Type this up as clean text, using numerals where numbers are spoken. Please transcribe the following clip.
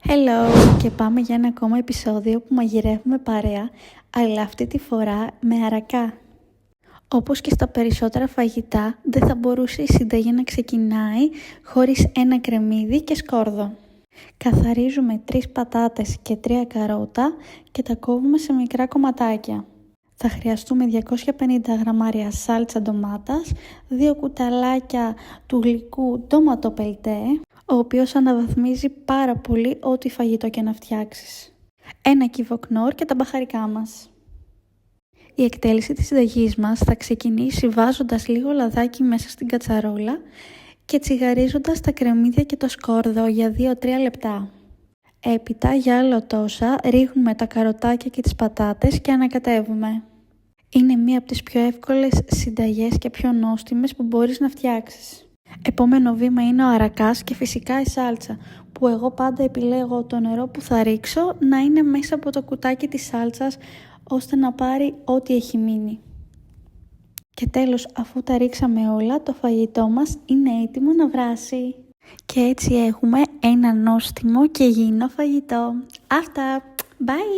Hello και πάμε για ένα ακόμα επεισόδιο που μαγειρεύουμε παρέα, αλλά αυτή τη φορά με αρακά. Όπως και στα περισσότερα φαγητά, δεν θα μπορούσε η συνταγή να ξεκινάει χωρίς ένα κρεμμύδι και σκόρδο. Καθαρίζουμε 3 πατάτες και 3 καρότα και τα κόβουμε σε μικρά κομματάκια. Θα χρειαστούμε 250 γραμμάρια σάλτσα ντομάτας, 2 κουταλάκια του γλυκού ντόματο πελτέ, ο οποίος αναβαθμίζει πάρα πολύ ό,τι φαγητό και να φτιάξεις. 1 κύβο κνόρ και τα μπαχαρικά μας. Η εκτέλεση της συνταγής μας θα ξεκινήσει βάζοντας λίγο λαδάκι μέσα στην κατσαρόλα και τσιγαρίζοντας τα κρεμμύδια και το σκόρδο για 2-3 λεπτά. Έπειτα για άλλο τόσα ρίχνουμε τα καροτάκια και τις πατάτες και ανακατεύουμε. Είναι μία από τις πιο εύκολες συνταγές και πιο νόστιμες που μπορείς να φτιάξεις. Επόμενο βήμα είναι ο αρακάς και φυσικά η σάλτσα, που εγώ πάντα επιλέγω το νερό που θα ρίξω να είναι μέσα από το κουτάκι της σάλτσας, ώστε να πάρει ό,τι έχει μείνει. Και τέλος, αφού τα ρίξαμε όλα, το φαγητό μας είναι έτοιμο να βράσει. Και έτσι έχουμε ένα νόστιμο και υγιεινό φαγητό. Αυτά! Bye!